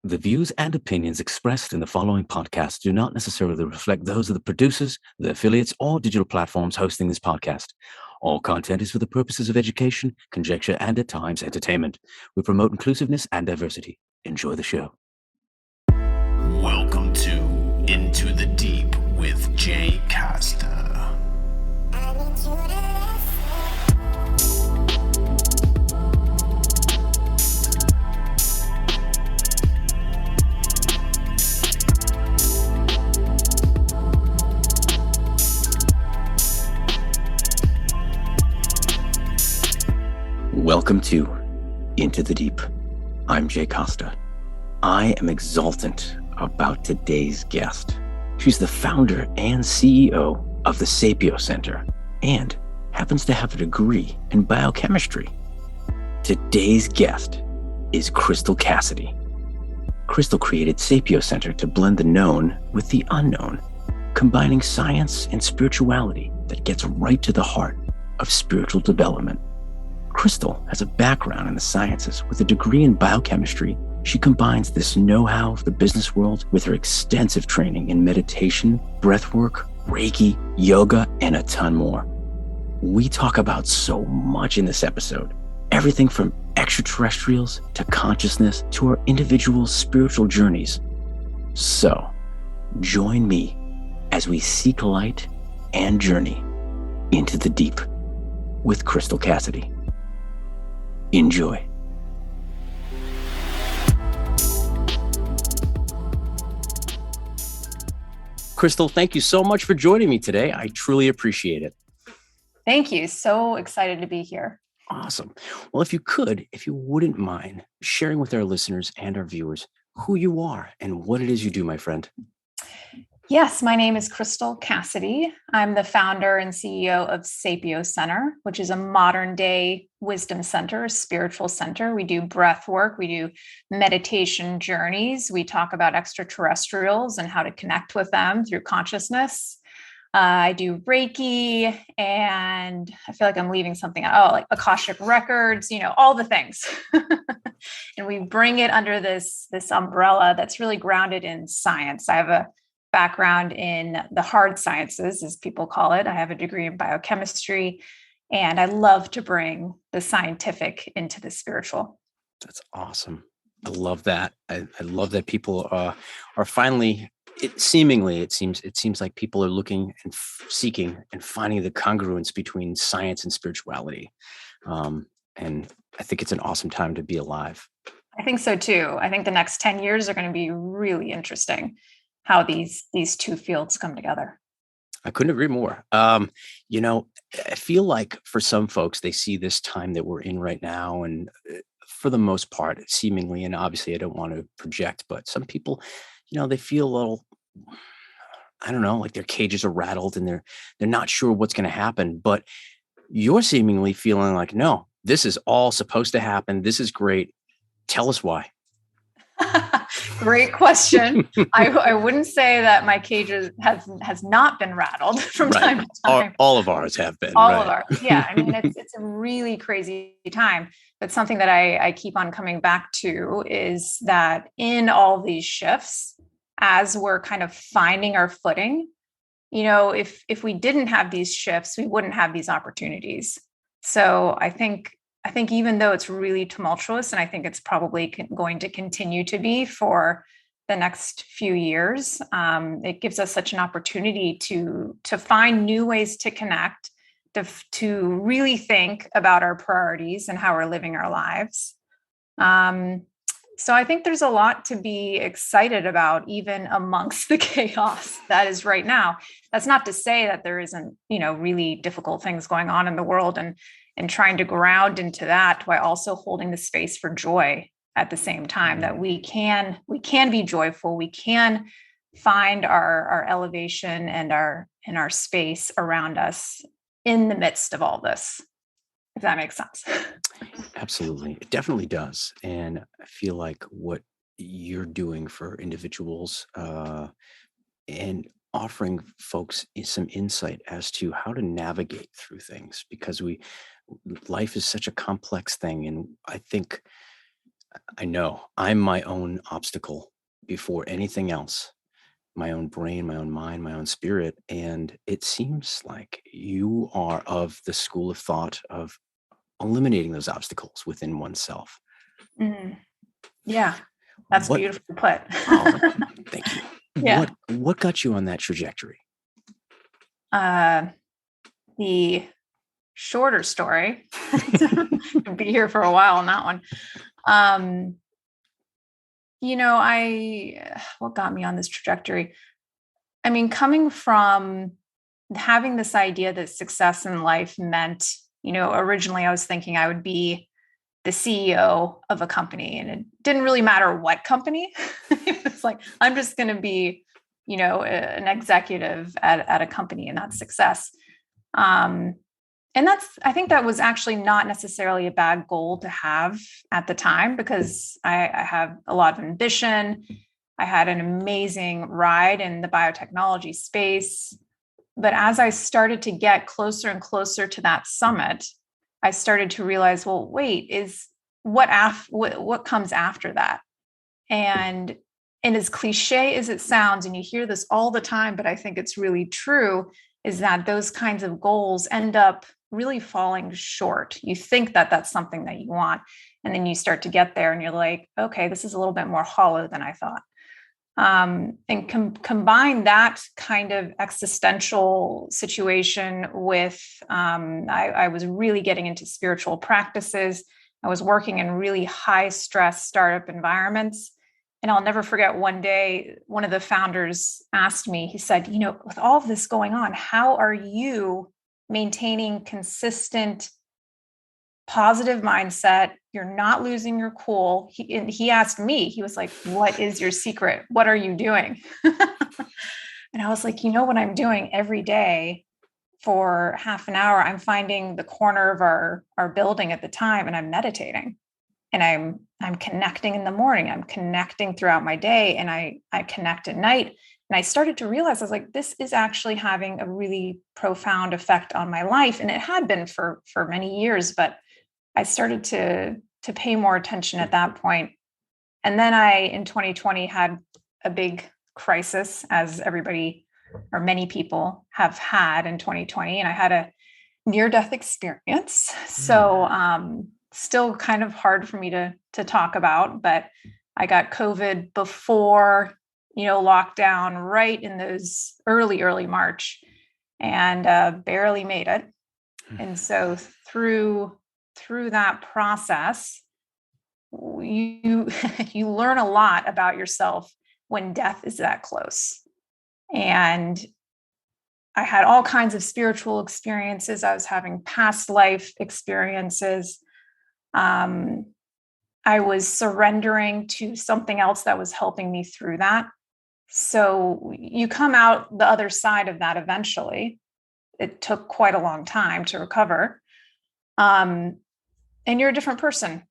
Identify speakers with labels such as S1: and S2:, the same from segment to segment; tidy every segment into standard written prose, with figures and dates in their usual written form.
S1: The views and opinions expressed in the following podcast do not necessarily reflect those of the producers, the affiliates, or digital platforms hosting this podcast. All content is for the purposes of education, conjecture, and at times entertainment. We promote inclusiveness and diversity. Enjoy the show.
S2: Welcome to Into the Deep with Jay Costa.
S1: Welcome to Into the Deep. I'm Jay Costa. I am exultant about today's guest. She's the founder and CEO of the SapioCenter and happens to have a degree in biochemistry. Today's guest is Crystal Cassidy. Crystal created SapioCenter to blend the known with the unknown, combining science and spirituality that gets right to the heart of spiritual development. Crystal has a background in the sciences with a degree in biochemistry. She combines this know-how of the business world with her extensive training in meditation, breathwork, Reiki, yoga, and a ton more. We talk about so much in this episode, everything from extraterrestrials to consciousness to our individual spiritual journeys. So, join me as we seek light and journey into the deep with Crystal Cassidy. Enjoy. Crystal, thank you so much for joining me today. I truly appreciate it.
S3: Thank you. So excited to be here.
S1: Awesome. Well, if you wouldn't mind sharing with our listeners and our viewers who you are and what it is you do, my friend.
S3: Yes, my name is Crystal Cassidy. I'm the founder and CEO of SapioCenter, which is a modern day wisdom center, spiritual center. We do breath work. We do meditation journeys. We talk about extraterrestrials and how to connect with them through consciousness. I do Reiki, and I feel like I'm leaving something out. Oh, like Akashic records, all the things. And we bring it under this umbrella that's really grounded in science. I have a background in the hard sciences, as people call it. I have a degree in biochemistry, and I love to bring the scientific into the spiritual.
S1: That's awesome. I love that. I love that people are finally. It seems like people are looking and seeking and finding the congruence between science and spirituality, and I think it's an awesome time to be alive.
S3: I think so too. I think the next 10 years are going to be really interesting. How these two fields come together.
S1: I couldn't agree more. I feel like for some folks, they see this time that we're in right now, and for the most part, seemingly, and obviously I don't want to project, but some people, they feel a little, I don't know, like their cages are rattled and they're not sure what's going to happen, but you're seemingly feeling like, no, this is all supposed to happen. This is great. Tell us why.
S3: Great question. I wouldn't say that my cage has not been rattled from time to time.
S1: All of ours have been.
S3: All of ours. Yeah. I mean, it's a really crazy time, but something that I keep on coming back to is that in all these shifts, as we're kind of finding our footing, if we didn't have these shifts, we wouldn't have these opportunities. So I think even though it's really tumultuous, and I think it's probably going to continue to be for the next few years, it gives us such an opportunity to find new ways to connect, to really think about our priorities and how we're living our lives. So I think there's a lot to be excited about, even amongst the chaos that is right now. That's not to say that there isn't, really difficult things going on in the world, and trying to ground into that while also holding the space for joy at the same time, that we can be joyful. We can find our elevation and our space around us in the midst of all this, if that makes sense.
S1: Absolutely. It definitely does. And I feel like what you're doing for individuals and offering folks some insight as to how to navigate through things, because life is such a complex thing. And I think I know I'm my own obstacle before anything else, my own brain, my own mind, my own spirit. And it seems like you are of the school of thought of eliminating those obstacles within oneself.
S3: Mm. Yeah, that's
S1: What?
S3: beautifully put.
S1: Oh, thank you.
S3: Yeah.
S1: What got you on that trajectory?
S3: The shorter story, I'd be here for a while on that one. Um, what got me on this trajectory? I mean, coming from having this idea that success in life meant, originally I was thinking I would be the CEO of a company, and it didn't really matter what company. It was like, I'm just going to be, an executive at a company, and that's success. And I think that was actually not necessarily a bad goal to have at the time, because I have a lot of ambition. I had an amazing ride in the biotechnology space. But as I started to get closer and closer to that summit, I started to realize, well, wait, is what comes after that? And as cliche as it sounds, and you hear this all the time, but I think it's really true, is that those kinds of goals end up really falling short. You think that that's something that you want, and then you start to get there and you're like, okay, this is a little bit more hollow than I thought. And combine that kind of existential situation with, I was really getting into spiritual practices. I was working in really high stress startup environments. And I'll never forget, one day, one of the founders asked me, he said, with all of this going on, how are you maintaining consistent positive mindset? You're not losing your cool. He asked me, he was like, what is your secret? What are you doing? And I was like, what I'm doing every day for half an hour, I'm finding the corner of our building at the time, and I'm meditating, and I'm connecting in the morning. I'm connecting throughout my day, and I connect at night. And I started to realize, I was like, this is actually having a really profound effect on my life. And it had been for many years, but I started to pay more attention at that point. And then in 2020, had a big crisis, as everybody or many people have had in 2020. And I had a near-death experience. So still kind of hard for me to talk about, but I got COVID before, lockdown, right in those early March, and barely made it. And so through that process, you you learn a lot about yourself when death is that close. And I had all kinds of spiritual experiences. I was having past life experiences. I was surrendering to something else that was helping me through that. So you come out the other side of that eventually. It took quite a long time to recover. And you're a different person,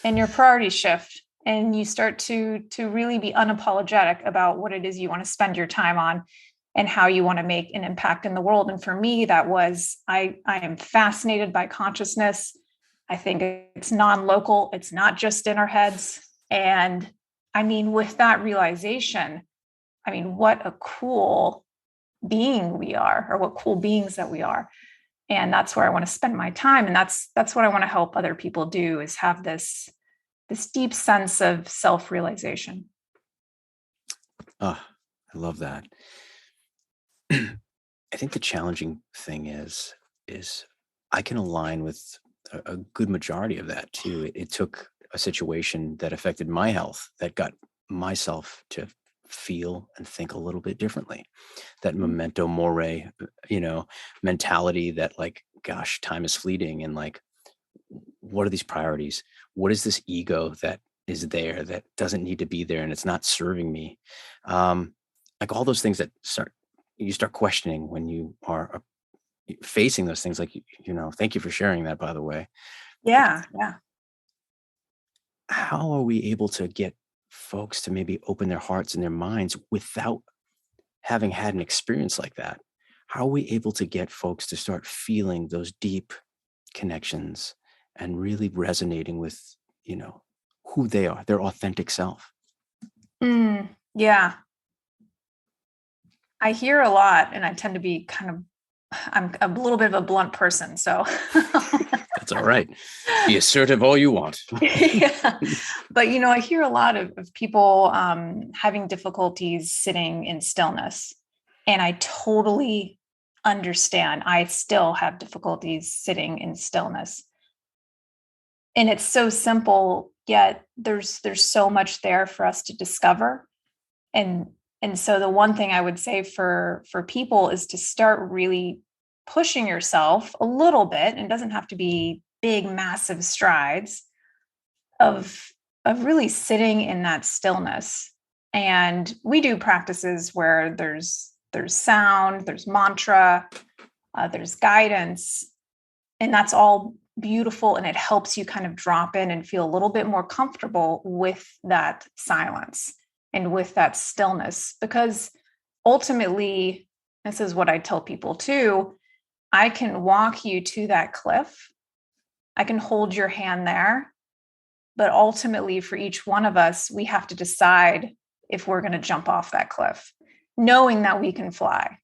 S3: and your priorities shift, and you start to really be unapologetic about what it is you want to spend your time on and how you want to make an impact in the world. And for me, that was, I am fascinated by consciousness. I think it's non-local. It's not just in our heads. And I mean, with that realization, I mean, what a cool being we are, or what cool beings that we are. And that's where I want to spend my time. And that's what I want to help other people do, is have this deep sense of self-realization.
S1: Oh, I love that. I think the challenging thing is I can align with a good majority of that too. It took a situation that affected my health that got myself to feel and think a little bit differently. That memento mori, mentality that, like, gosh, time is fleeting, and like, what are these priorities? What is this ego that is there that doesn't need to be there, and it's not serving me? Like all those things that you start questioning when you are facing those things. Like, thank you for sharing that, by the way.
S3: Yeah.
S1: How are we able to get folks to maybe open their hearts and their minds without having had an experience like that? How are we able to get folks to start feeling those deep connections and really resonating with, who they are, their authentic self.
S3: Yeah. I hear a lot, and I tend to be I'm a little bit of a blunt person. So
S1: That's all right. Be assertive all you want.
S3: Yeah. But, I hear a lot of people having difficulties sitting in stillness. And I totally understand. I still have difficulties sitting in stillness. And it's so simple, yet there's so much there for us to discover. And so the one thing I would say for people is to start really pushing yourself a little bit, and it doesn't have to be big, massive strides of really sitting in that stillness. And we do practices where there's sound, there's mantra, there's guidance, and that's all beautiful. And it helps you kind of drop in and feel a little bit more comfortable with that silence and with that stillness, because ultimately, this is what I tell people too, I can walk you to that cliff. I can hold your hand there. But ultimately, for each one of us, we have to decide if we're going to jump off that cliff, knowing that we can fly,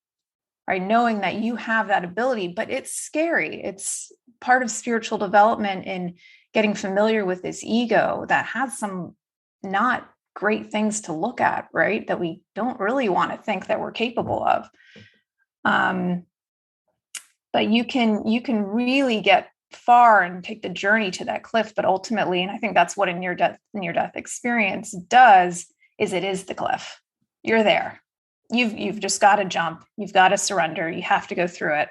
S3: right? Knowing that you have that ability, but it's scary. It's part of spiritual development in getting familiar with this ego that has some not great things to look at, right? That we don't really want to think that we're capable of. But you can really get far and take the journey to that cliff, but ultimately, and I think that's what a near-death experience does, is it is the cliff. You're there. You've just got to jump. You've got to surrender. You have to go through it.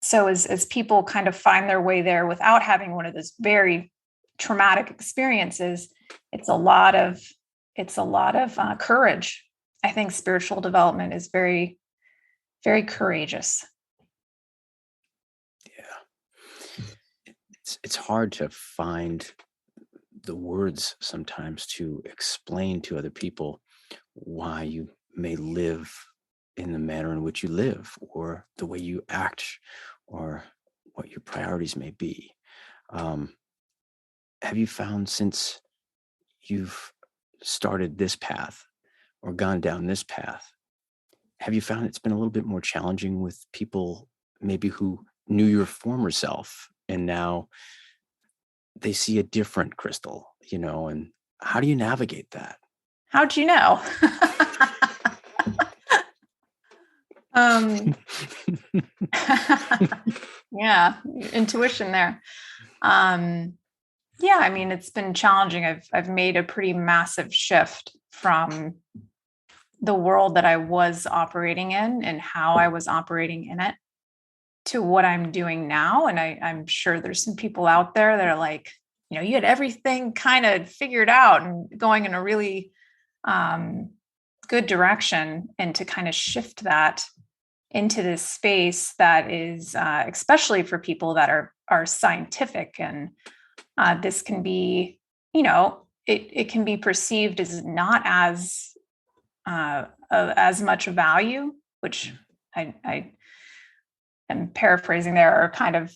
S3: So as people kind of find their way there without having one of those very traumatic experiences, it's a lot of courage. I think spiritual development is very, very courageous.
S1: It's hard to find the words sometimes to explain to other people why you may live in the manner in which you live, or the way you act, or what your priorities may be. Have you found, since you've started this path or gone down this path, have you found it's been a little bit more challenging with people maybe who knew your former self and now they see a different Crystal, and how do you navigate that?
S3: How'd you know? Yeah, intuition there. Yeah, I mean, it's been challenging. I've made a pretty massive shift from the world that I was operating in and how I was operating in it to what I'm doing now. And I'm sure there's some people out there that are like, you had everything kind of figured out and going in a really good direction, and to kind of shift that into this space that is, especially for people that are scientific, and this can be, it can be perceived as not as much value, which I am paraphrasing there, or kind of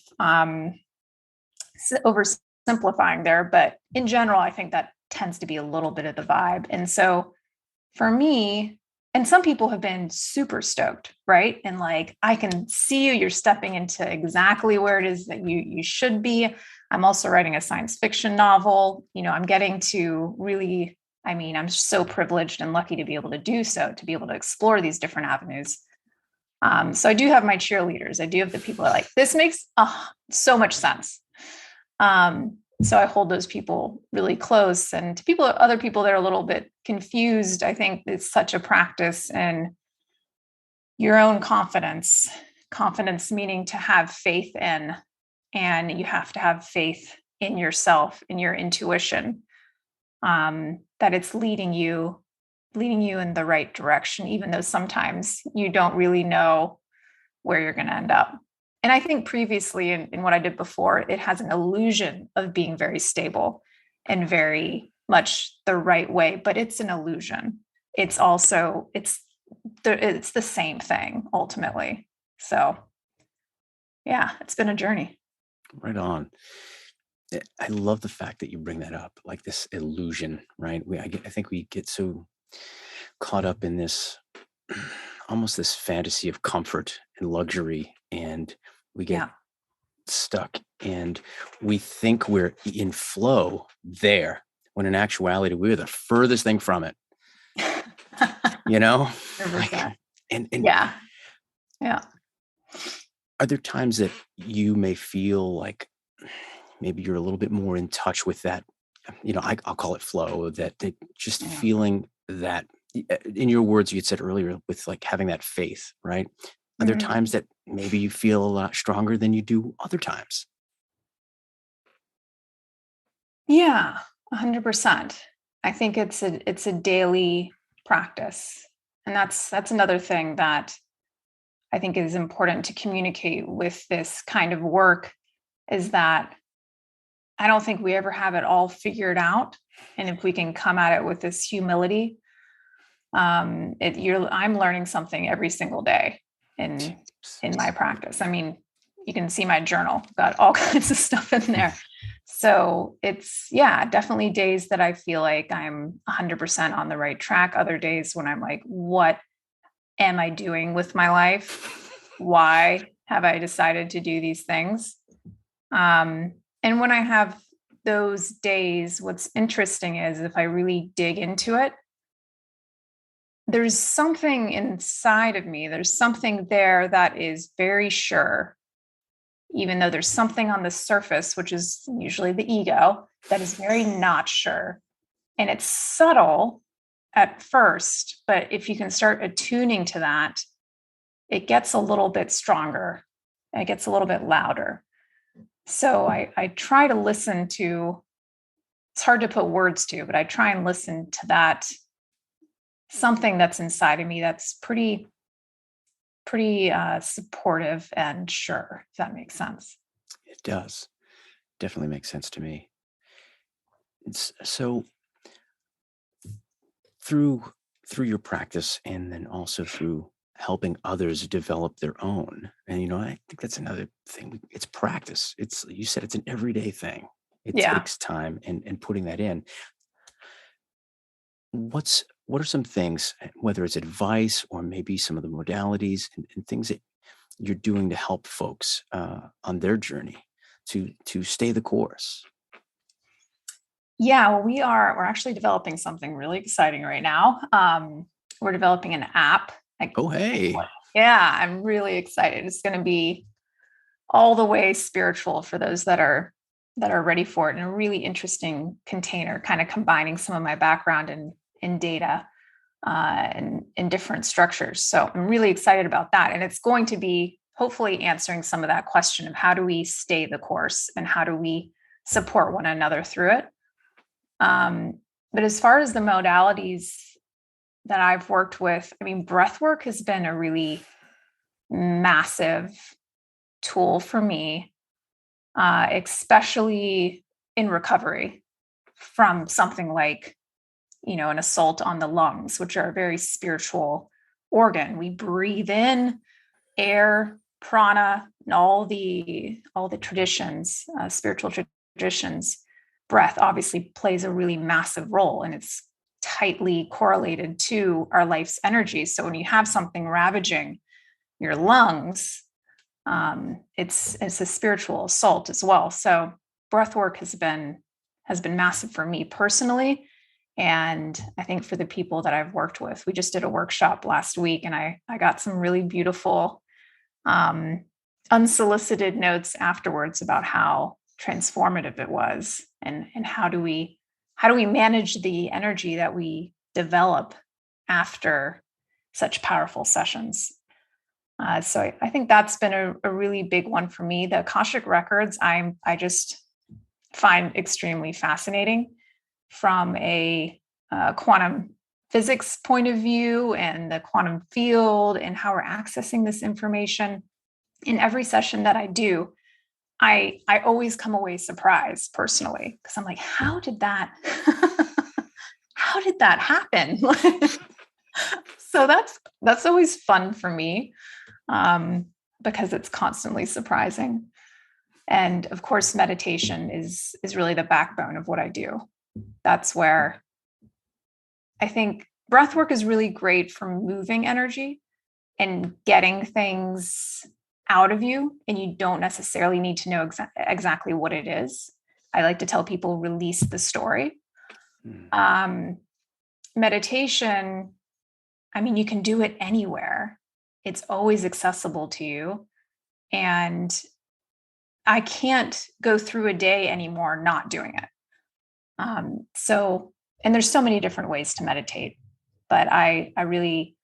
S3: oversimplifying there. But in general, I think that tends to be a little bit of the vibe. And so for me, and some people have been super stoked, right? And like, I can see you're stepping into exactly where it is that you should be. I'm also writing a science fiction novel. I'm getting to really, I'm so privileged and lucky to be able to do so, to be able to explore these different avenues. So I do have my cheerleaders. I do have the people that are like, this makes so much sense. So I hold those people really close. And to other people that are a little bit confused, I think it's such a practice in your own confidence meaning to have faith in, and you have to have faith in yourself, in your intuition, that it's leading you in the right direction, even though sometimes you don't really know where you're going to end up. And I think previously in what I did before, it has an illusion of being very stable and very much the right way, but it's an illusion. It's also, it's the same thing ultimately. So yeah, it's been a journey.
S1: Right on. I love the fact that you bring that up, like this illusion, right? I think we get so caught up in this, almost this fantasy of comfort and luxury, and we get
S3: Yeah.
S1: stuck, and we think we're in flow there, when in actuality we're the furthest thing from it. You know, like,
S3: 100%.
S1: and
S3: Yeah. Yeah.
S1: are there times that you may feel like maybe you're a little bit more in touch with that, I'll call it flow, that just
S3: Yeah.
S1: feeling that, in your words, you had said earlier, with like having that faith, right? Are there
S3: Mhm.
S1: times that maybe you feel a lot stronger than you do other times?
S3: Yeah, 100%. I think it's a daily practice. And that's another thing that I think is important to communicate with this kind of work, is that I don't think we ever have it all figured out. And if we can come at it with this humility, I'm learning something every single day in my practice. I mean, you can see my journal, got all kinds of stuff in there. So it's, yeah, definitely days that I feel like I'm 100% on the right track. Other days when I'm like, what am I doing with my life? Why have I decided to do these things? And when I have those days, what's interesting is if I really dig into it, there's something inside of me, there's something there that is very sure, even though there's something on the surface, which is usually the ego, that is very not sure. And it's subtle at first, but if you can start attuning to that, it gets a little bit stronger. It gets a little bit louder. So I try to listen to, it's hard to put words to, but I try and listen to that something that's inside of me that's pretty supportive and sure, if that makes sense.
S1: It does. Definitely makes sense to me. So through your practice, and then also through helping others develop their own, and I think that's another thing. It's practice. It's, you said, it's an everyday thing. It
S3: Yeah.
S1: takes time, and putting that in. What are some things, whether it's advice or maybe some of the modalities, and things that you're doing to help folks on their journey to stay the course?
S3: Yeah, well, we're actually developing something really exciting right now. We're developing an app.
S1: Oh, hey.
S3: Yeah, I'm really excited. It's going to be all the way spiritual for those that are ready for it, in a really interesting container, kind of combining some of my background in data and in different structures. So I'm really excited about that. And it's going to be hopefully answering some of that question of how do we stay the course and how do we support one another through it. But as far as the modalities that I've worked with, I mean, breath work has been a really massive tool for me, especially in recovery from something like, an assault on the lungs, which are a very spiritual organ. We breathe in air, prana, and all the traditions, spiritual traditions. Breath obviously plays a really massive role, and it's tightly correlated to our life's energy. So when you have something ravaging your lungs, it's a spiritual assault as well. So breath work has been massive for me personally, and I think for the people that I've worked with. We just did a workshop last week, and I got some really beautiful unsolicited notes afterwards about how transformative it was, and how do we manage the energy that we develop after such powerful sessions. So I think that's been a really big one for me. The Akashic records, I just find extremely fascinating from a quantum physics point of view, and the quantum field, and how we're accessing this information. In every session that I do, I always come away surprised personally, because I'm like, how did that happen? So that's always fun for me, because it's constantly surprising. And of course, meditation is really the backbone of what I do. That's where I think breath work is really great for moving energy and getting things out of you. And you don't necessarily need to know exactly what it is. I like to tell people, release the story. Meditation, I mean, you can do it anywhere. It's always accessible to you. And I can't go through a day anymore not doing it. And there's so many different ways to meditate, but I really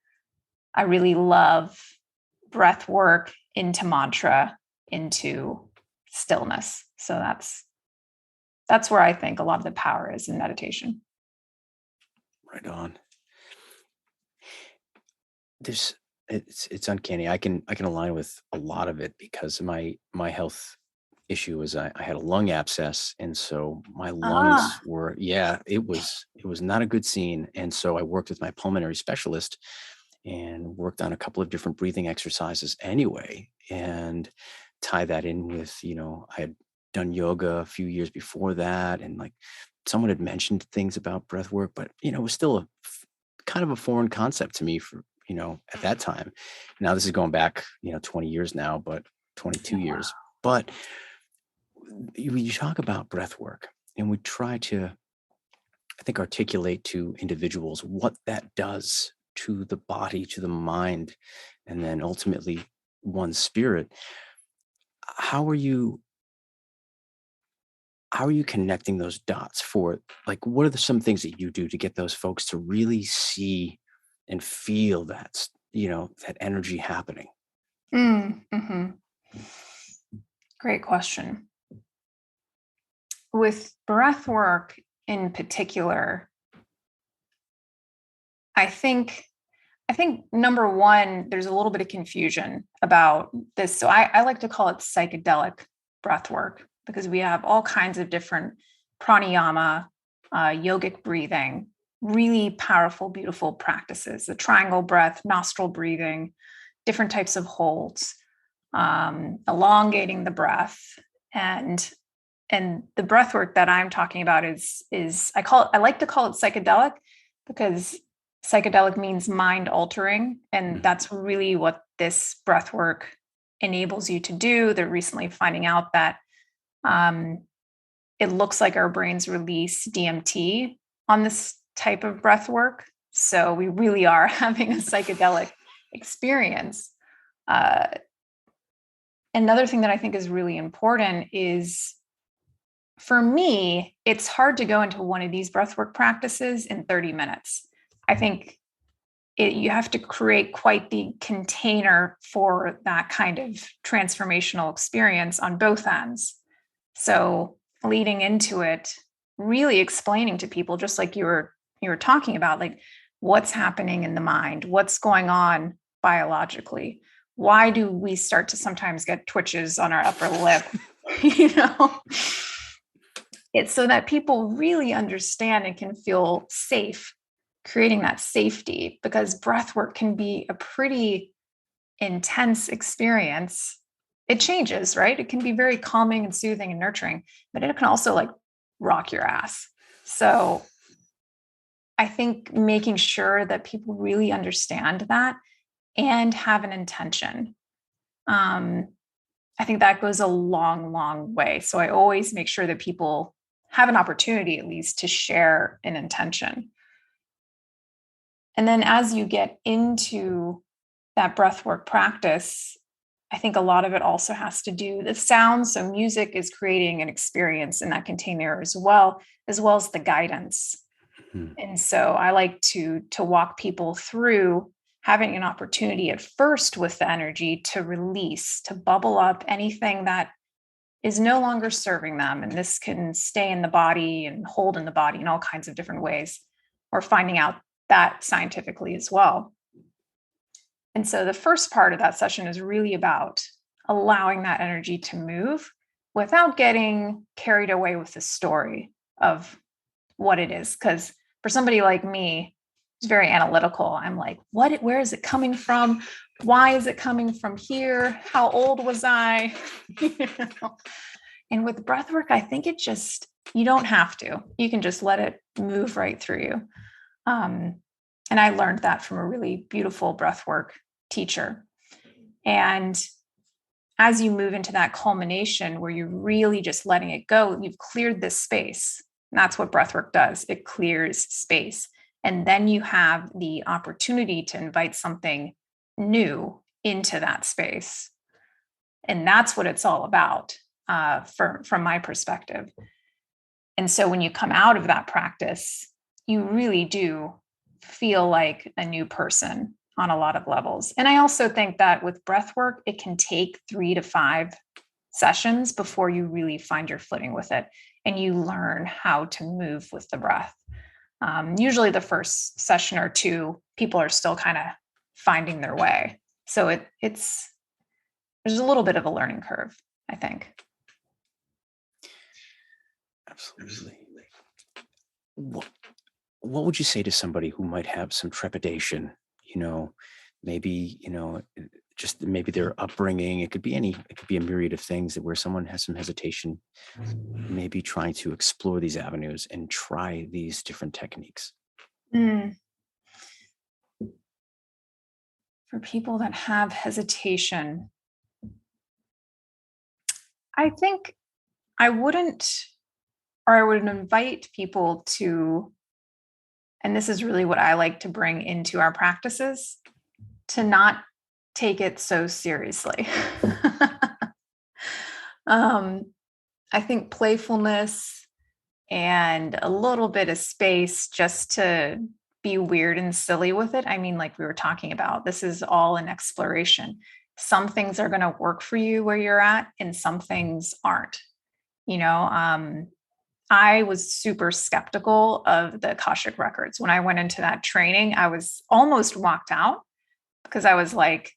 S3: love breath work into mantra, into stillness. So that's where I think a lot of the power is in meditation.
S1: Right on. It's uncanny. I can align with a lot of it because my health issue was I had a lung abscess, and so my lungs were it was not a good scene. And so I worked with my pulmonary specialist and worked on a couple of different breathing exercises anyway, and tie that in with, I had done yoga a few years before that, and like someone had mentioned things about breath work, but it was still kind of a foreign concept to me for at that time. Now this is going back 20 years now, but 22 years. But you talk about breath work, and we try to, I think, articulate to individuals what that does to the body, to the mind, and then ultimately one's spirit. How are you connecting those dots for, like, what are some things that you do to get those folks to really see and feel that, that energy happening?
S3: Mm-hmm. Great question. With breath work in particular, I think number one, there's a little bit of confusion about this. So I like to call it psychedelic breath work, because we have all kinds of different pranayama, yogic breathing, really powerful, beautiful practices, the triangle breath, nostril breathing, different types of holds, elongating the breath. And the breath work that I'm talking about is I like to call it psychedelic, because psychedelic means mind altering. And that's really what this breath work enables you to do. They're recently finding out that it looks like our brains release DMT on this type of breath work. So we really are having a psychedelic experience. Another thing that I think is really important is, for me, it's hard to go into one of these breathwork practices in 30 minutes. I think you have to create quite the container for that kind of transformational experience on both ends. So leading into it, really explaining to people, just like you were talking about, like, what's happening in the mind, what's going on biologically, why do we start to sometimes get twitches on our upper lip? It's so that people really understand and can feel safe, creating that safety, because breath work can be a pretty intense experience. It changes, right? It can be very calming and soothing and nurturing, but it can also like rock your ass. So I think making sure that people really understand that and have an intention. I think that goes a long, long way. So I always make sure that people have an opportunity, at least, to share an intention. And then as you get into that breathwork practice, I think a lot of it also has to do with sound. So music is creating an experience in that container as well as the guidance. Mm-hmm. And so I like to walk people through having an opportunity at first with the energy to release, to bubble up anything that is no longer serving them. And this can stay in the body and hold in the body in all kinds of different ways. We're finding out that scientifically as well. And so the first part of that session is really about allowing that energy to move without getting carried away with the story of what it is. Because for somebody like me, it's very analytical. I'm like, where is it coming from? why is it coming from here? How old was I? You know? And with breath work, I think you don't have to. You can just let it move right through you. And I learned that from a really beautiful breathwork teacher. And as you move into that culmination where you're really just letting it go, you've cleared this space. And that's what breathwork does. It clears space. And then you have the opportunity to invite something new into that space. And that's what it's all about from my perspective. And so when you come out of that practice, you really do feel like a new person on a lot of levels. And I also think that with breath work, it can take 3 to 5 sessions before you really find your footing with it and you learn how to move with the breath. Usually the first session or 2, people are still kind of finding their way. So there's a little bit of a learning curve, I think.
S4: Absolutely. What would you say to somebody who might have some trepidation, maybe, just maybe their upbringing, it could be a myriad of things where someone has some hesitation, maybe trying to explore these avenues and try these different techniques?
S3: For people that have hesitation, I think I would invite people to, and this is really what I like to bring into our practices, to not take it so seriously. I think playfulness and a little bit of space just to be weird and silly with it. I mean, like we were talking about, this is all an exploration. Some things are going to work for you where you're at, and some things aren't. I was super skeptical of the Akashic records. When I went into that training, I was almost walked out because I was like,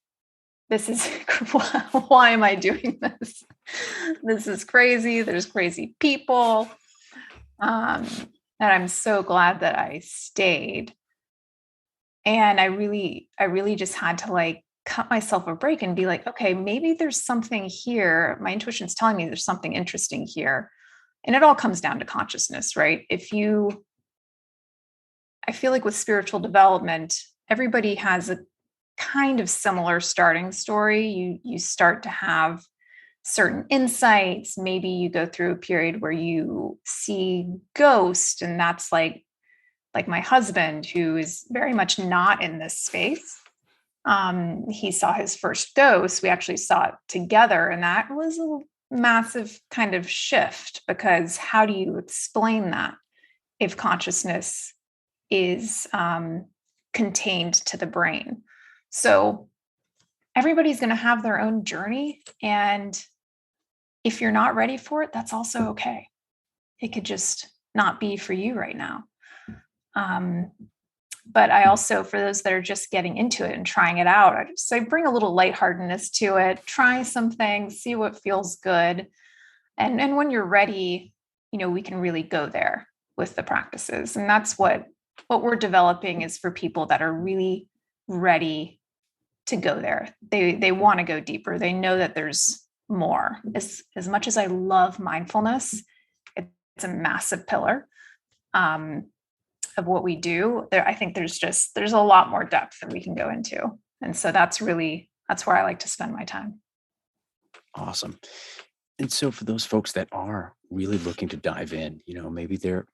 S3: this is, why am I doing this? This is crazy. There's crazy people. And I'm so glad that I stayed. And I really just had to cut myself a break and be like, okay, maybe there's something here. My intuition's telling me there's something interesting here. And it all comes down to consciousness, right? I feel like with spiritual development, everybody has a kind of similar starting story. You start to have certain insights. Maybe you go through a period where you see ghosts, and that's like my husband, who is very much not in this space. He saw his first ghost. We actually saw it together, and that was a massive kind of shift, because how do you explain that if consciousness is contained to the brain? So everybody's going to have their own journey, and if you're not ready for it, that's also okay. It could just not be for you right now. But I also, for those that are just getting into it and trying it out, I bring a little lightheartedness to it. Try some things, see what feels good. And when you're ready, we can really go there with the practices. And that's what we're developing is for people that are really ready to go there. They want to go deeper. They know that there's more. As much as I love mindfulness, it's a massive pillar of what we do. I think there's a lot more depth that we can go into. And so that's where I like to spend my time.
S4: Awesome. And so for those folks that are really looking to dive in, maybe they're,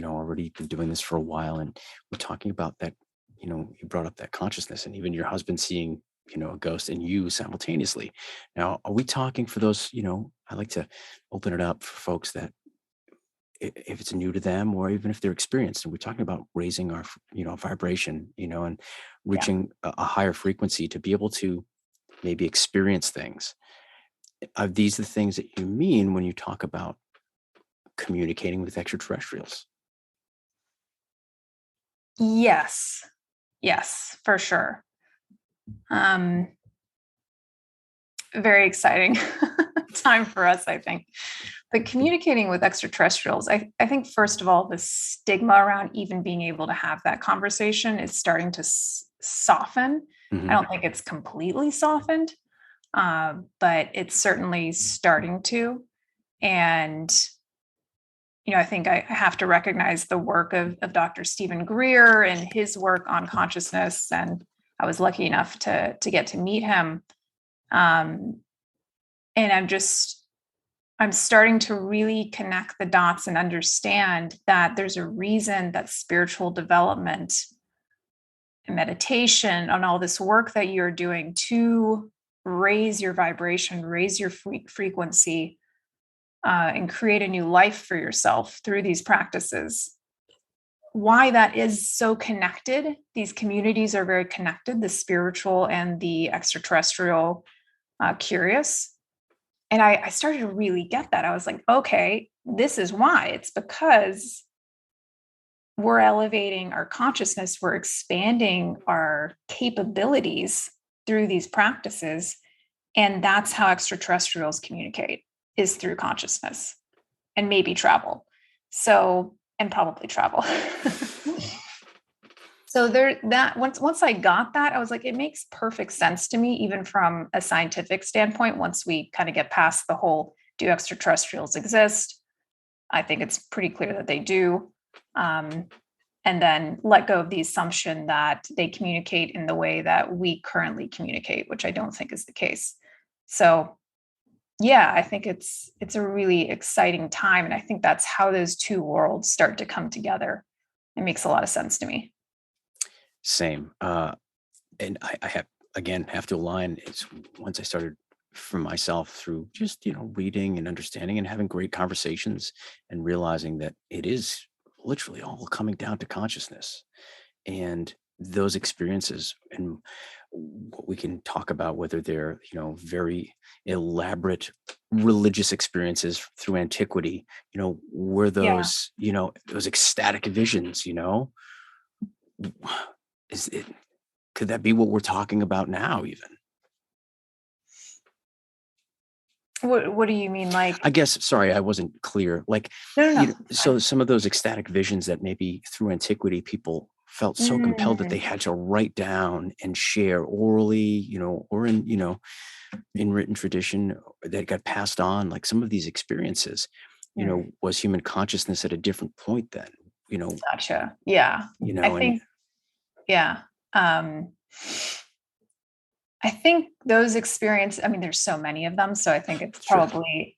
S4: already been doing this for a while, and we're talking about that, you brought up that consciousness, and even your husband seeing, a ghost and you simultaneously. Now, are we talking for those, I like to open it up for folks that if it's new to them, or even if they're experienced, and we're talking about raising our, vibration, and reaching a higher frequency to be able to maybe experience things. Are these the things that you mean when you talk about communicating with extraterrestrials?
S3: Yes, for sure. Very exciting time for us, I think. But communicating with extraterrestrials, I think, first of all, the stigma around even being able to have that conversation is starting to soften. I don't think it's completely softened, but it's certainly starting to. And I think I have to recognize the work of Dr. Stephen Greer and his work on consciousness. And I was lucky enough to get to meet him. And I'm starting to really connect the dots and understand that there's a reason that spiritual development and meditation and all this work that you're doing to raise your vibration, raise your frequency, and create a new life for yourself through these practices. Why that is so connected. These communities are very connected, the spiritual and the extraterrestrial curious. And I started to really get that. I was like, okay, this is why. It's because we're elevating our consciousness, we're expanding our capabilities through these practices. And that's how extraterrestrials communicate, is through consciousness and maybe travel. And probably travel. So once I got that, I was like, it makes perfect sense to me, even from a scientific standpoint. Once we kind of get past the whole, do extraterrestrials exist? I think it's pretty clear that they do. And then let go of the assumption that they communicate in the way that we currently communicate, which I don't think is the case. So yeah, I think it's a really exciting time. And I think that's how those two worlds start to come together. It makes a lot of sense to me.
S4: Same. And I have to align. It's once I started for myself through just, reading and understanding and having great conversations and realizing that it is literally all coming down to consciousness and those experiences, and what we can talk about, whether they're, very elaborate religious experiences through antiquity, were those, those ecstatic visions, could that be what we're talking about now even?
S3: What do you mean? Like,
S4: I guess, sorry, I wasn't clear. Like,
S3: no.
S4: So some of those ecstatic visions that maybe through antiquity, people felt so compelled that they had to write down and share orally, or in written tradition that got passed on, like some of these experiences, was human consciousness at a different point then,
S3: Gotcha. Yeah. I think, yeah. I think those experiences, there's so many of them. So I think it's probably,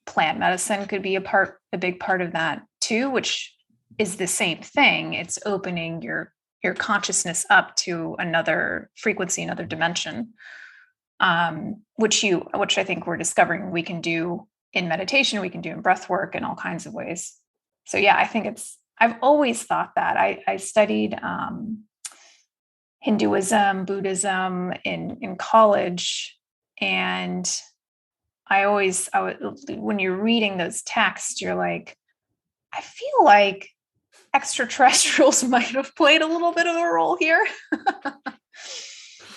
S3: plant medicine could be a big part of that too, which is the same thing. It's opening your consciousness up to another frequency, another dimension, which I think we're discovering we can do in meditation, we can do in breath work in all kinds of ways. So yeah, I think I've always thought that. I studied Hinduism, Buddhism in college. And when you're reading those texts, you're like, I feel like extraterrestrials might have played a little bit of a role here,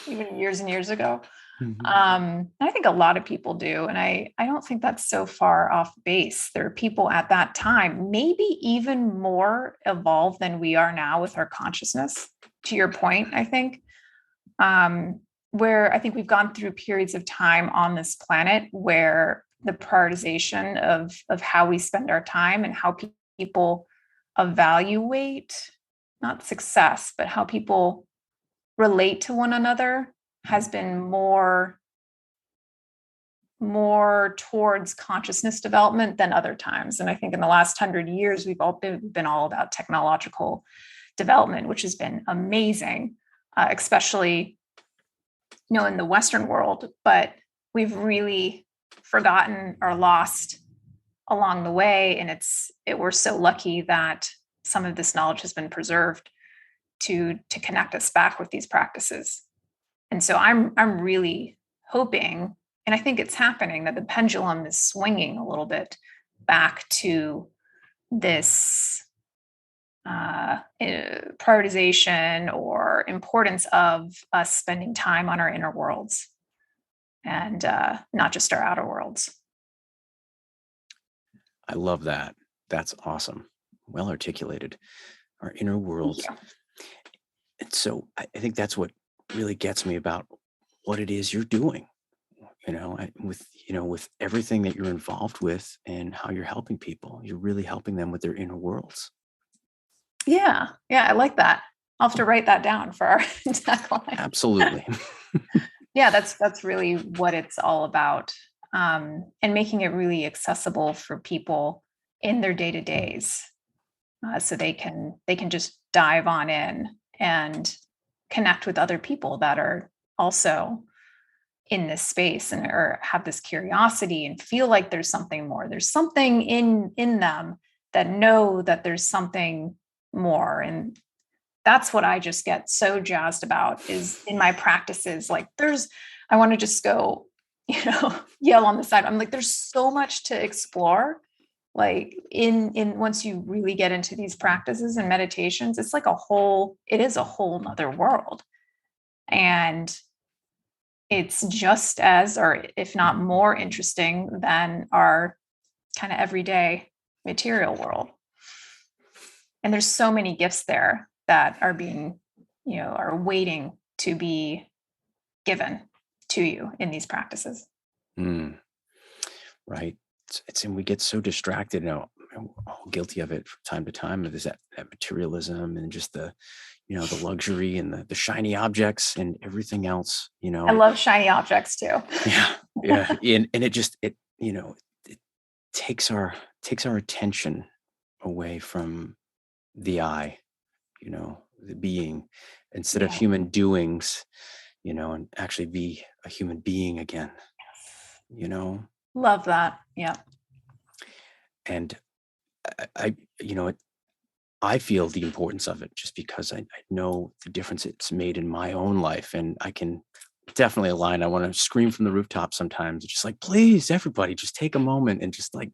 S3: even years and years ago. I think a lot of people do. And I don't think that's so far off base. There are people at that time, maybe even more evolved than we are now with our consciousness, to your point, I think, where I think we've gone through periods of time on this planet where the prioritization of how we spend our time and how people evaluate, not success, but how people relate to one another has been more towards consciousness development than other times. And I think in the last 100 years, we've all been all about technological development, which has been amazing, especially, in the Western world, but we've really forgotten or lost along the way. And we're so lucky that some of this knowledge has been preserved to connect us back with these practices. And so I'm really hoping, and I think it's happening, that the pendulum is swinging a little bit back to this prioritization or importance of us spending time on our inner worlds and not just our outer worlds.
S4: I love that. That's awesome. Well articulated. Our inner worlds. And so I think that's what really gets me about what it is you're doing, with everything that you're involved with and how you're helping people. You're really helping them with their inner worlds.
S3: Yeah. Yeah. I like that. I'll have to write that down for our tagline.
S4: Absolutely.
S3: Yeah, that's really what it's all about, and making it really accessible for people in their day to days, so they can just dive on in and connect with other people that are also in this space and or have this curiosity and feel like there's something more. There's something in them that know that there's something more. And that's what I just get so jazzed about is in my practices. Like I want to just go, yell on the side. I'm like, there's so much to explore. Like in once you really get into these practices and meditations, it is a whole nother world. And it's just as, or if not more interesting than our kind of everyday material world. And there's so many gifts there that are being, are waiting to be given to you in these practices.
S4: Right. And we get so distracted. I'm all guilty of it from time to time. There's that materialism and just the luxury and the shiny objects and everything else.
S3: I love shiny objects too.
S4: Yeah. And it takes our attention away from the I, the being, instead of human doings, and actually be a human being again,
S3: Love that. Yeah.
S4: And I feel the importance of it just because I know the difference it's made in my own life, and I can definitely align. I want to scream from the rooftop sometimes, just like, please, everybody, just take a moment and just like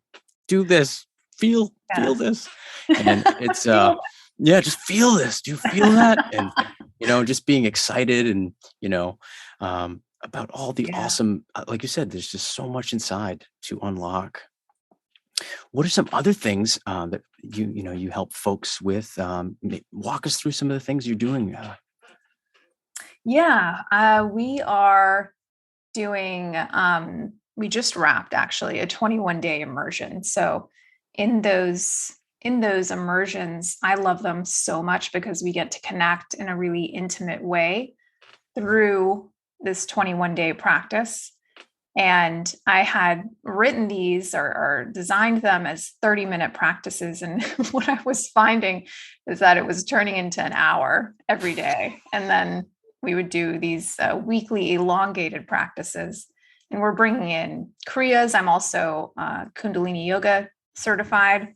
S4: do this, feel this, and then it's just feel this. Do you feel that? And just being excited and about all the awesome, like you said, there's just so much inside to unlock. What are some other things that you help folks with? Walk us through some of the things you're doing.
S3: We are doing, we just wrapped actually a 21-day immersion. So in those immersions, I love them so much because we get to connect in a really intimate way through this 21-day practice. And I had written these or designed them as 30-minute practices. And what I was finding is that it was turning into an hour every day. And then we would do these weekly elongated practices. And we're bringing in Kriyas. I'm also Kundalini Yoga certified,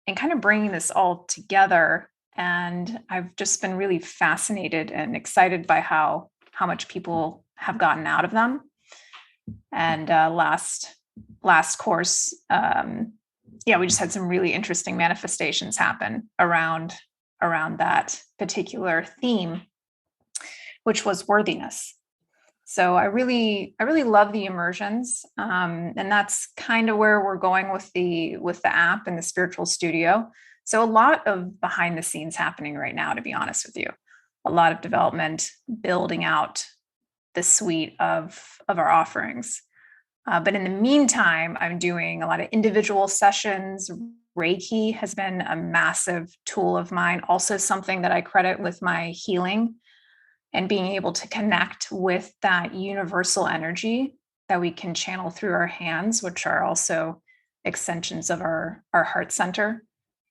S3: and kind of bringing this all together. And I've just been really fascinated and excited by how much people have gotten out of them. And last course, we just had some really interesting manifestations happen around that particular theme, which was worthiness. So I really love the immersions, and that's kind of where we're going with the app and the spiritual studio. So a lot of behind the scenes happening right now, to be honest with you, a lot of development, building out the suite of our offerings. But in the meantime, I'm doing a lot of individual sessions. Reiki has been a massive tool of mine, also something that I credit with my healing and being able to connect with that universal energy that we can channel through our hands, which are also extensions of our heart center.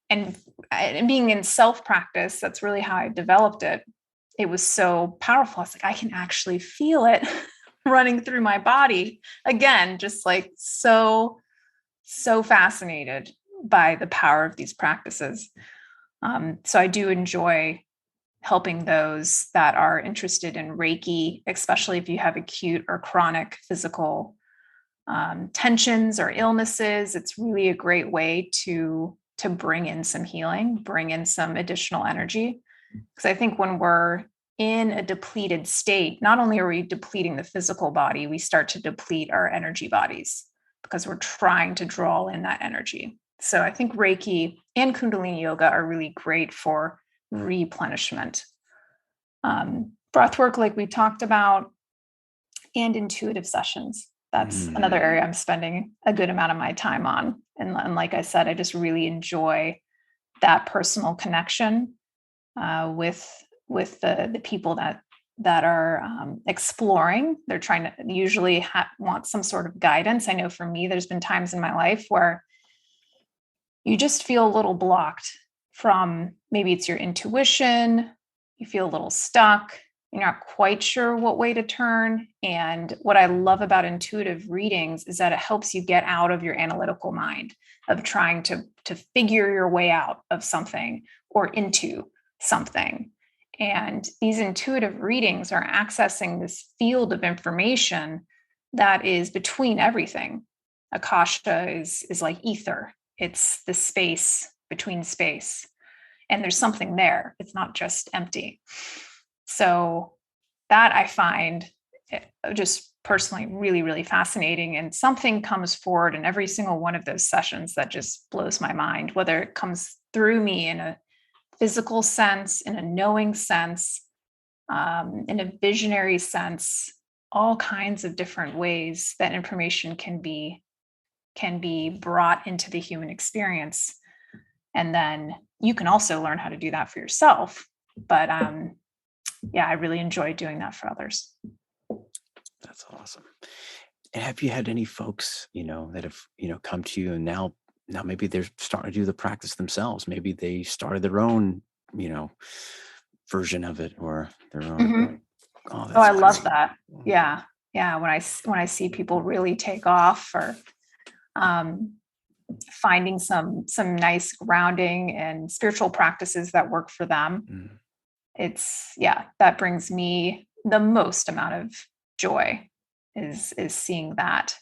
S3: And being in self-practice, that's really how I developed it. It was so powerful. I was like, I can actually feel it running through my body. Again, just like so fascinated by the power of these practices. So I do enjoy helping those that are interested in Reiki, especially if you have acute or chronic physical tensions or illnesses. It's really a great way to bring in some healing, bring in some additional energy. Because I think when we're in a depleted state, not only are we depleting the physical body, we start to deplete our energy bodies because we're trying to draw in that energy. So I think Reiki and Kundalini Yoga are really great for replenishment. For breath work, like we talked about, and intuitive sessions. That's another area I'm spending a good amount of my time on. And like I said, I just really enjoy that personal connection with the people that are exploring. They're trying to usually want some sort of guidance. I know for me, there's been times in my life where you just feel a little blocked from, maybe it's your intuition, you feel a little stuck, you're not quite sure what way to turn. And what I love about intuitive readings is that it helps you get out of your analytical mind of trying to figure your way out of something or into something. And these intuitive readings are accessing this field of information that is between everything. Akasha is like ether. It's the space between space. And there's something there. It's not just empty. So that I find just personally really, really fascinating. And something comes forward in every single one of those sessions that just blows my mind, whether it comes through me in a physical sense, in a knowing sense, in a visionary sense, all kinds of different ways that information can be brought into the human experience. And then you can also learn how to do that for yourself. But I really enjoy doing that for others.
S4: That's awesome. And have you had any folks, that have, come to you and now maybe they're starting to do the practice themselves. Maybe they started their own, version of it or their own.
S3: Mm-hmm.
S4: Oh,
S3: I love that. Yeah. Yeah. When I see people really take off or finding some nice grounding and spiritual practices that work for them, that brings me the most amount of joy is seeing that,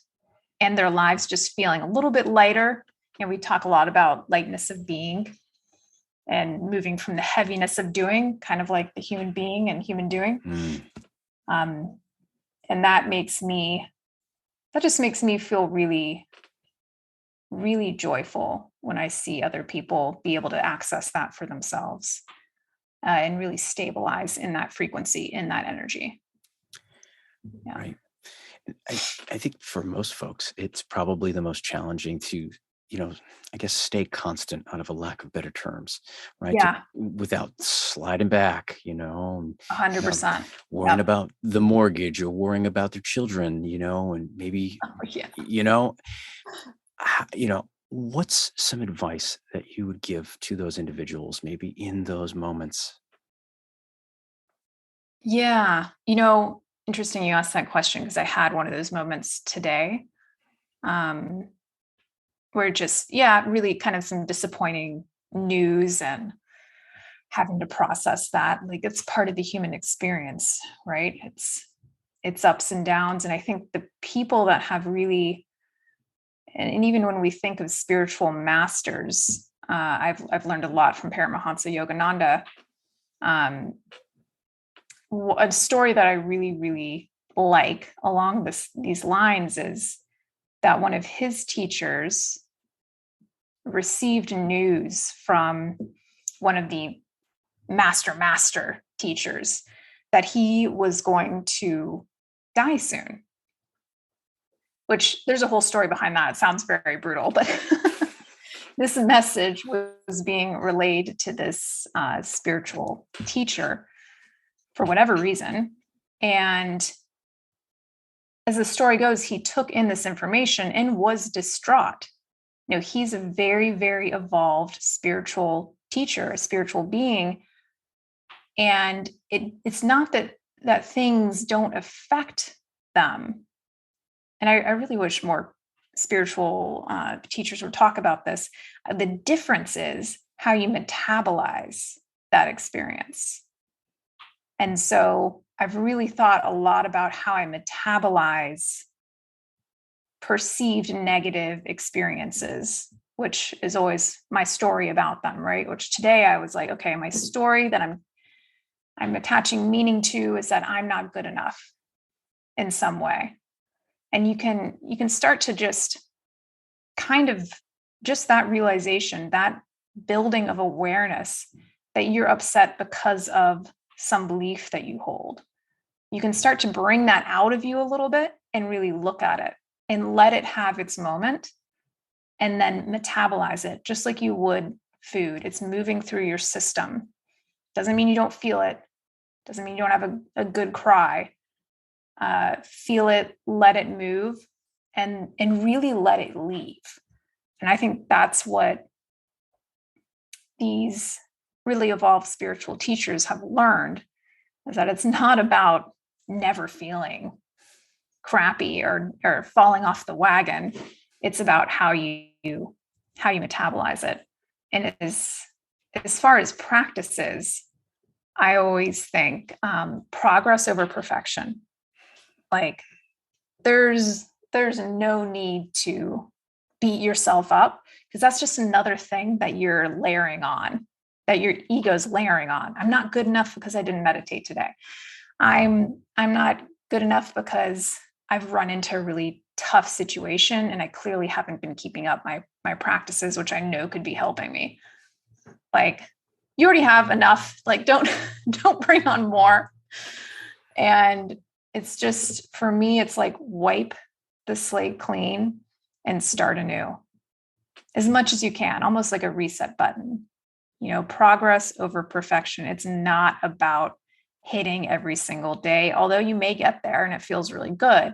S3: and their lives just feeling a little bit lighter. And we talk a lot about lightness of being and moving from the heaviness of doing, kind of like the human being and human doing. And that just makes me feel really, really joyful when I see other people be able to access that for themselves and really stabilize in that frequency, in that energy. Yeah.
S4: Right. I think for most folks, it's probably the most challenging to, I guess, stay constant out of a lack of better terms, right?
S3: Yeah.
S4: Without sliding back,
S3: 100%.
S4: Worrying about the mortgage or worrying about their children, and maybe, what's some advice that you would give to those individuals, maybe in those moments?
S3: Yeah. Interesting you asked that question because I had one of those moments today where just, really kind of some disappointing news and having to process that. Like, it's part of the human experience, right? It's ups and downs. And I think the people that have really, and even when we think of spiritual masters, I've learned a lot from Paramahansa Yogananda. A story that I really, really like along these lines is that one of his teachers received news from one of the master teachers that he was going to die soon, which there's a whole story behind that. It sounds very brutal, but this message was being relayed to this spiritual teacher for whatever reason. And as the story goes, he took in this information and was distraught. He's a very, very evolved spiritual teacher, a spiritual being. And it's not that things don't affect them. And I really wish more spiritual teachers would talk about this. The difference is how you metabolize that experience. And so I've really thought a lot about how I metabolize perceived negative experiences, which is always my story about them, right? Which today I was like, okay, my story that I'm attaching meaning to is that I'm not good enough in some way. And you can start to just kind of just that realization, that building of awareness that you're upset because of some belief that you hold. You can start to bring that out of you a little bit and really look at it and let it have its moment and then metabolize it just like you would food. It's moving through your system. Doesn't mean you don't feel it. Doesn't mean you don't have a good cry. Feel it, let it move, and really let it leave. And I think that's what these really evolved spiritual teachers have learned, is that it's not about never feeling crappy or falling off the wagon. It's about how you metabolize it. And as far as practices, I always think progress over perfection. Like there's no need to beat yourself up, because that's just another thing that you're layering on, that your ego's layering on. I'm not good enough because I didn't meditate today. I'm not good enough because I've run into a really tough situation and I clearly haven't been keeping up my practices, which I know could be helping me. Like, you already have enough. Like, don't bring on more. And it's just, for me, it's like wipe the slate clean and start anew as much as you can, almost like a reset button. Progress over perfection. It's not about hitting every single day, although you may get there and it feels really good.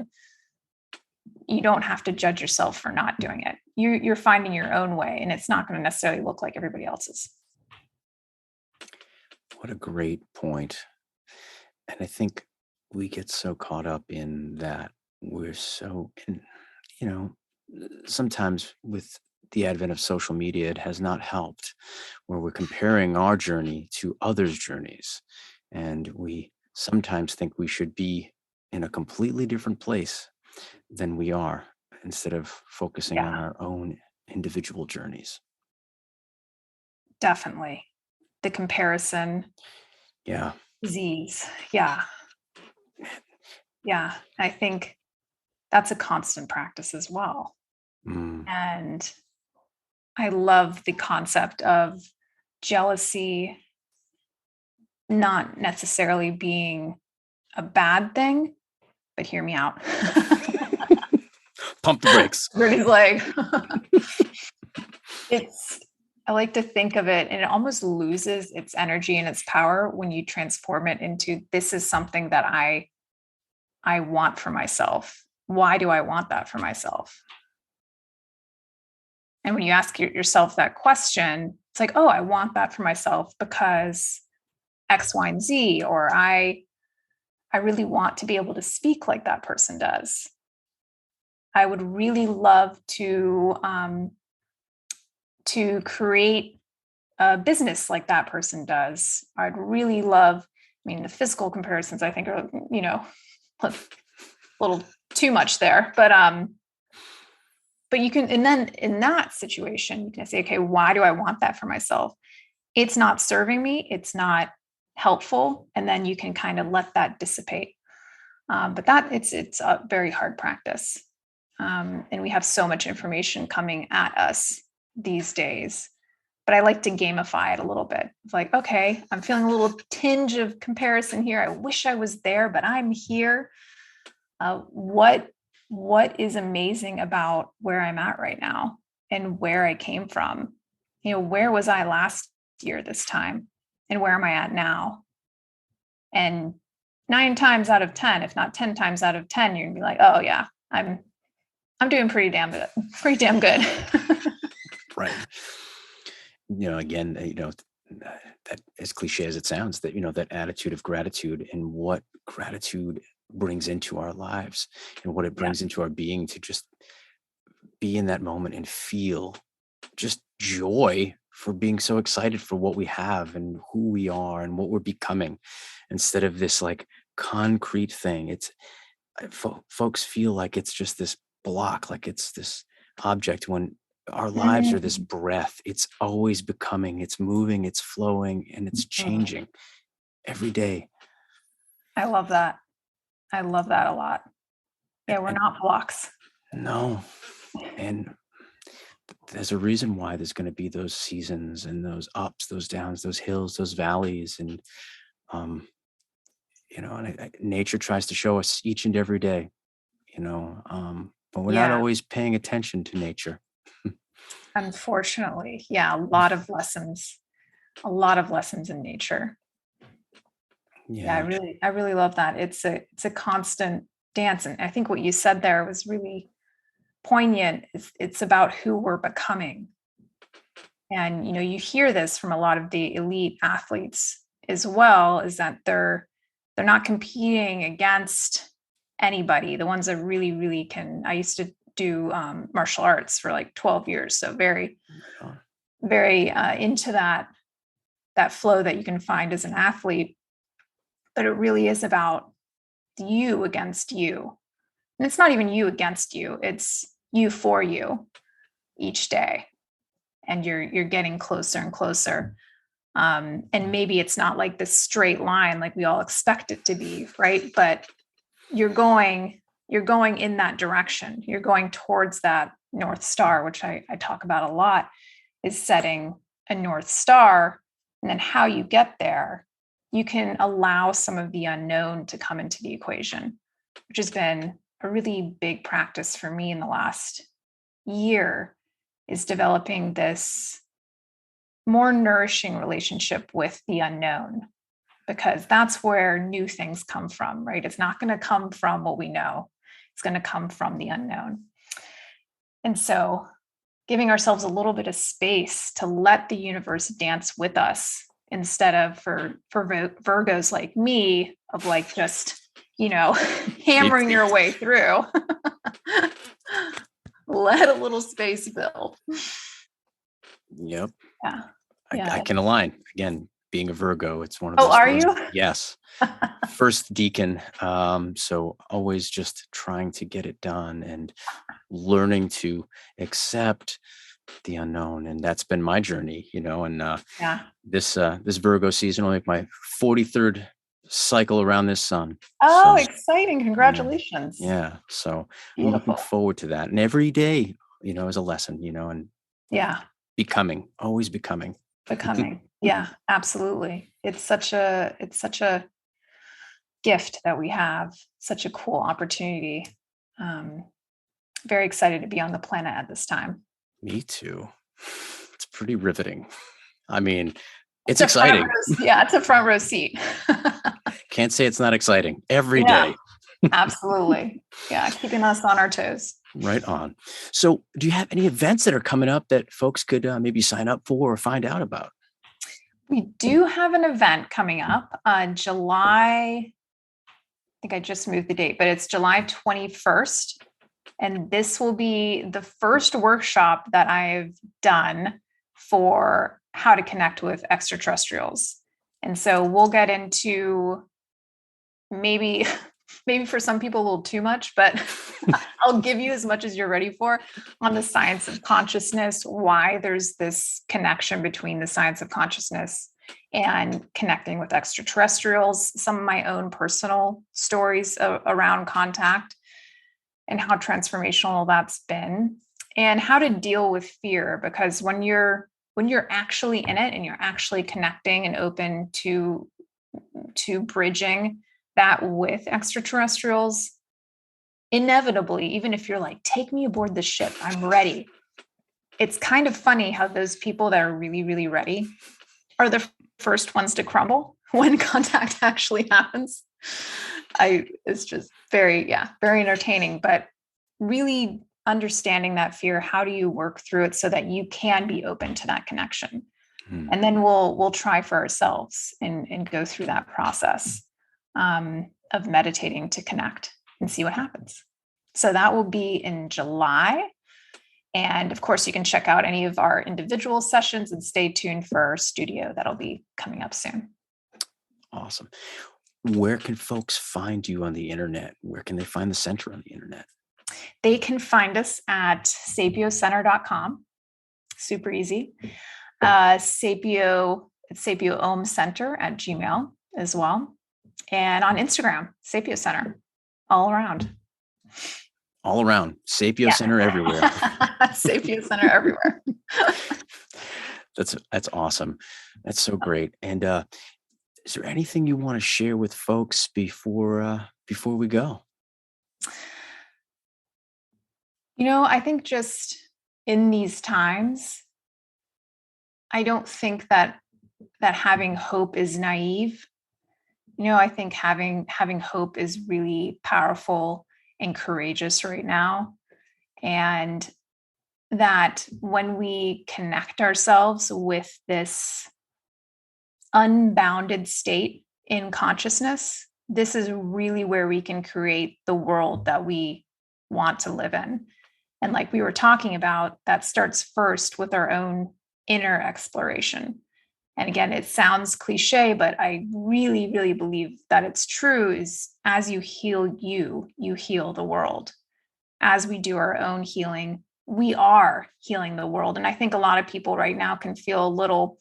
S3: You don't have to judge yourself for not doing it. You're finding your own way, and it's not going to necessarily look like everybody else's.
S4: What a great point. And I think we get so caught up in that. We're so, sometimes with the advent of social media, it has not helped, where we're comparing our journey to others' journeys. And we sometimes think we should be in a completely different place than we are, instead of focusing on our own individual journeys.
S3: Definitely. The comparison.
S4: Yeah.
S3: Disease. Yeah. Yeah. I think that's a constant practice as well. And I love the concept of jealousy not necessarily being a bad thing, but hear me out.
S4: Pump the brakes.
S3: Rudy's like, I like to think of it, and it almost loses its energy and its power when you transform it into, this is something that I want for myself. Why do I want that for myself? And when you ask yourself that question, it's like, oh, I want that for myself because X, Y, and Z, or I really want to be able to speak like that person does. I would really love to create a business like that person does. I'd really love, the physical comparisons I think are, a little too much there, but you can, and then in that situation, you can say, okay, why do I want that for myself? It's not serving me. It's not helpful. And then you can kind of let that dissipate. But it's a very hard practice. And we have so much information coming at us these days, but I like to gamify it a little bit. It's like, okay, I'm feeling a little tinge of comparison here. I wish I was there, but I'm here. What is amazing about where I'm at right now and where I came from? Where was I last year this time, and where am I at now? And 9 times out of 10, if not 10 times out of 10, you're gonna be like, oh yeah, I'm doing pretty damn good.
S4: Right. Again, that, as cliche as it sounds, that, that attitude of gratitude, and what gratitude brings into our lives, and what it brings into our being, to just be in that moment and feel just joy for being so excited for what we have and who we are and what we're becoming, instead of this like concrete thing. It's folks feel like it's just this block, like it's this object, when our lives are this breath. It's always becoming, it's moving, it's flowing, and it's changing every day.
S3: I love that. I love that a lot. Yeah, we're not blocks.
S4: No. And there's a reason why there's going to be those seasons and those ups, those downs, those hills, those valleys. And um, and nature tries to show us each and every day, but we're not
S3: Yeah,
S4: always paying attention to nature.
S3: unfortunately. Yeah, a lot of lessons in nature. Yeah,
S4: Yeah.
S3: I really love that. It's a constant dance. And I think what you said there was really poignant. It's about who we're becoming. And you hear this from a lot of the elite athletes as well, is that they're not competing against anybody. The ones that really, really can. I used to do martial arts for like 12 years, so very, very into that flow that you can find as an athlete. But it really is about you against you. And it's not even you against you, it's you for you each day. And you're getting closer and closer. And maybe it's not like this straight line like we all expect it to be, right? But you're going in that direction. You're going towards that North Star, which I talk about a lot, is setting a North Star. And then how you get there, you can allow some of the unknown to come into the equation, which has been a really big practice for me in the last year, is developing this more nourishing relationship with the unknown, because that's where new things come from, right? It's not going to come from what we know. It's going to come from the unknown. And so giving ourselves a little bit of space to let the universe dance with us, instead of for Virgos like me, of like just, hammering your way through. Let a little space build.
S4: Yep.
S3: Yeah.
S4: I can align. Again, being a Virgo, it's one of those.
S3: Oh, are
S4: things.
S3: you?
S4: Yes. First deacon. So always just trying to get it done and learning to accept the unknown. And that's been my journey, and this Virgo season will make my 43rd cycle around this sun.
S3: Oh,
S4: So,
S3: exciting. Congratulations.
S4: Yeah. So
S3: Beautiful.
S4: I'm looking forward to that. And every day, is a lesson, and becoming, always becoming.
S3: Yeah, absolutely. It's such a gift that we have, such a cool opportunity. Very excited to be on the planet at this time.
S4: Me too. It's pretty riveting. I mean, it's exciting.
S3: It's a front row seat.
S4: Can't say it's not exciting every day.
S3: Absolutely. Yeah, keeping us on our toes.
S4: Right on. So do you have any events that are coming up that folks could maybe sign up for or find out about?
S3: We do have an event coming up on July. I think I just moved the date, but it's July 21st. And this will be the first workshop that I've done for how to connect with extraterrestrials. And so we'll get into maybe for some people a little too much, but I'll give you as much as you're ready for on the science of consciousness, why there's this connection between the science of consciousness and connecting with extraterrestrials, some of my own personal stories around contact and how transformational that's been, and how to deal with fear. Because when you're actually in it and you're actually connecting and open to bridging that with extraterrestrials, inevitably, even if you're like, take me aboard the ship, I'm ready. It's kind of funny how those people that are really, really ready are the first ones to crumble when contact actually happens. It's just very entertaining, but really understanding that fear. How do you work through it so that you can be open to that connection? And then we'll try for ourselves and go through that process of meditating to connect and see what happens. So that will be in July. And of course, you can check out any of our individual sessions and stay tuned for our studio that'll be coming up soon.
S4: Awesome. Where can folks find you on the internet? Where can they find the center on the internet?
S3: They can find us at SapioCenter.com. Super easy. Sapio Om Center at Gmail as well. And on Instagram, SapioCenter, all around.
S4: All around. SapioCenter everywhere.
S3: SapioCenter everywhere.
S4: That's awesome. That's so great. And Is there anything you want to share with folks before we go?
S3: I think just in these times, I don't think that having hope is naive. I think having hope is really powerful and courageous right now. And that when we connect ourselves with this unbounded state in consciousness, this is really where we can create the world that we want to live in. And like we were talking about, that starts first with our own inner exploration. And again, it sounds cliche, but I really, really believe that it's true, is as you heal you heal the world. As we do our own healing, we are healing the world. And I think a lot of people right now can feel a little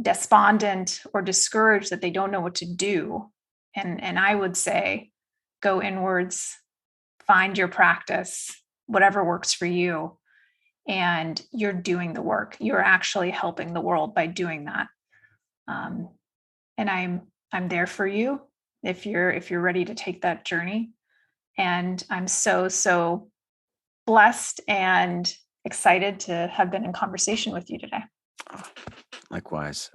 S3: despondent or discouraged that they don't know what to do. And I would say, go inwards, find your practice, whatever works for you. And you're doing the work. You're actually helping the world by doing that. And I'm there for you if you're ready to take that journey. And I'm so blessed and excited to have been in conversation with you today.
S4: Likewise,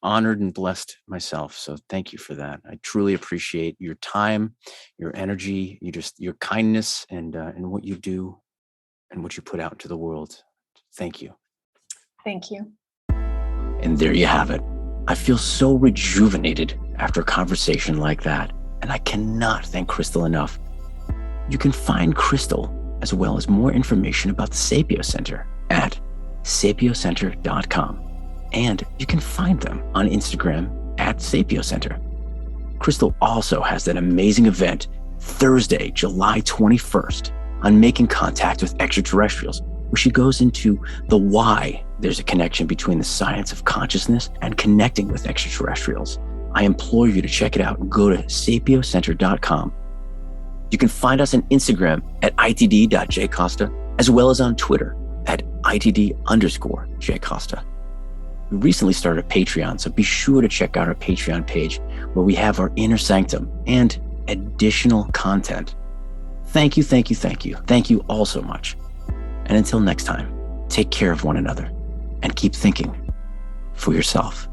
S4: honored and blessed myself. So thank you for that. I truly appreciate your time, your energy, your kindness, and what you do and what you put out into the world. Thank you.
S3: Thank you.
S1: And there you have it. I feel so rejuvenated after a conversation like that, and I cannot thank Crystal enough. You can find Crystal as well as more information about the SapioCenter at SapioCenter.com. And you can find them on Instagram at SapioCenter. Crystal also has an amazing event Thursday, July 21st on making contact with extraterrestrials, where she goes into the why there's a connection between the science of consciousness and connecting with extraterrestrials. I implore you to check it out and go to SapioCenter.com. You can find us on Instagram at itd.jcosta, as well as on Twitter at itd_jcosta. We recently started a Patreon, so be sure to check out our Patreon page where we have our inner sanctum and additional content. Thank you, thank you, thank you. Thank you all so much. And until next time, take care of one another and keep thinking for yourself.